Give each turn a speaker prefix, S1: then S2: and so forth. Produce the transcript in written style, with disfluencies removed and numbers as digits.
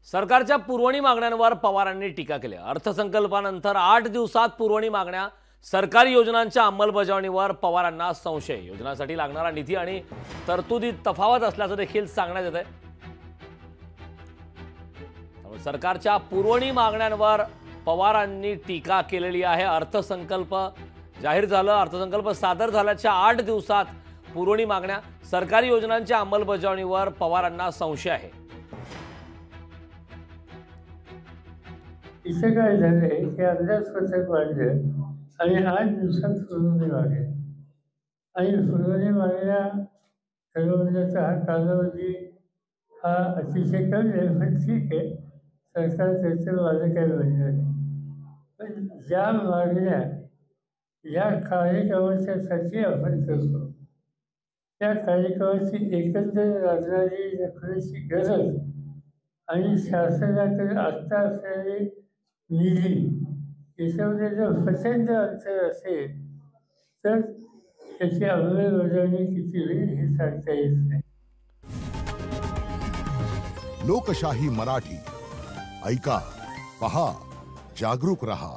S1: सरकारच्या पुरवणी मागण्यांवर पवारांनी टीका केली। अर्थसंकल्पानंतर 8 दिवसात पुरवणी मागण्या, सरकारी योजनांच्या अंमलबजावणीवर पवारांना संशय। योजनांसाठी लागणारा निधी आणि तरतुदीत तफावत असल्याचं देखील सांगण्यात येत आहे। सरकारच्या पुरवणी मागण्यांवर पवारांनी टीका केलेली आहे। अर्थसंकल्प जाहीर झालं, अर्थसंकल्प सादर झाल्याच्या 8 दिवसात पुरवणी मागण्या, सरकारी योजनांच्या अंमलबजावणीवर पवारांना संशय आहे।
S2: इसे काय झालंय की अंदाजपत्रक वाढलं आणि 8 दिवसात पुरवणी मागण्या आणि पुरवणी मागण्या ठरवण्याचा हा कालावधी हा अतिशय कमी आहे। पण ठीक आहे, सरकार त्याचं माझं काही म्हणणं नाही। पण ज्या मागण्या या कार्यक्रमाच्यासाठी आपण करतो त्या कार्यक्रमाची एकंदर लागणारी रकमेची गरज आणि शासनाकडे आत्ता असलेली निधी याच्यामध्ये जर प्रचंड अंतर असेल तर त्याची अंमलबजावणी किती होईल हे सांगता येत नाही।
S3: लोकशाही मराठी ऐका, पहा, जागरूक रहा।